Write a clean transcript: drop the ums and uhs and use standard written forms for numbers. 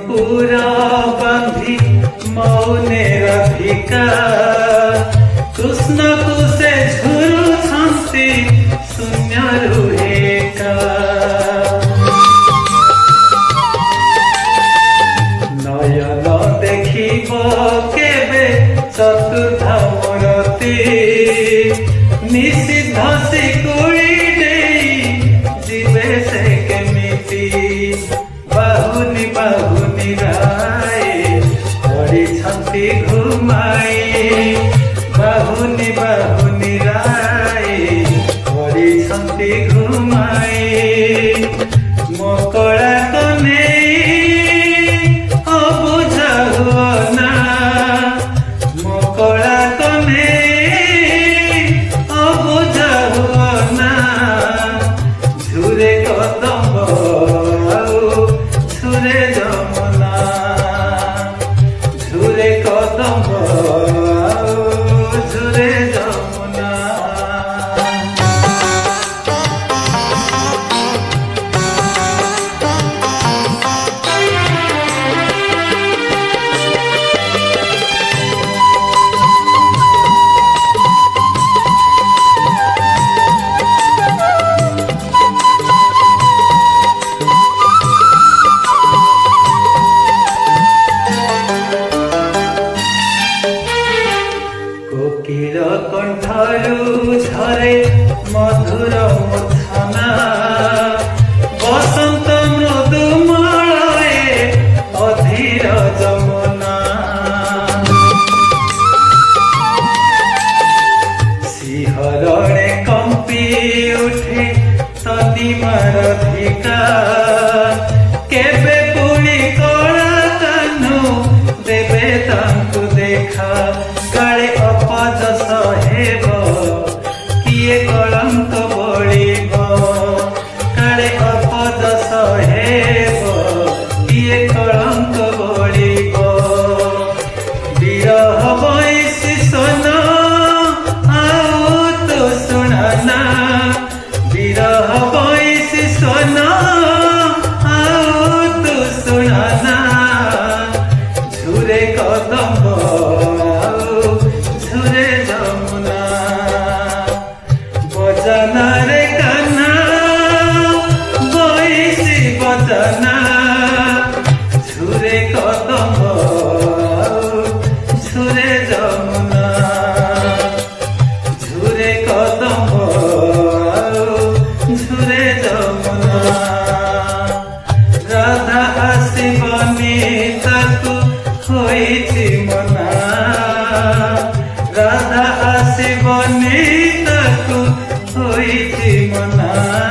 पूरा बांधी मौने राधिका कृष्ण को से झुरु छंती शून्य रुहेका नयन देखिब केबे चतुर्थ मूर्ति निषिद्ध शिकुड़ी जीवे से केमिति बाहुनी बाहुनी राय पड़ी छंती घुमाई बाहुनी बाहुनी राय पड़ी छंती घुमाई मकड़ा कने अबुझा हुअना मकड़ा कने अबुझा हुअना झुरे कदम झुरे जमुना झुरे कदम झुरे जमुना कोकिल कंठरू झरे मधुर मूर्छना बसंत मृदुमलये अधीर जमुना शिहरणे कंपी उठे तदिमा राधिका केबे पुणी कला कान्हू देवे तांकु देखा काले अपजस हेब किए कलंक बलिब काले अपजस हेब किए कलंक बलिब विरह बैसी सन आउ तो सुनाना विरह बैसी सन आउ तो सुनाना झुरे कदम झुरे जमुना बजना रे कान्हा बैसी बजना झुरे कदम झुरे जमुना झुरे कदम झुरे जमुना राधा आसिबनी ताकू होइछि मना राधा आसिबनी ताकू होइछि मना।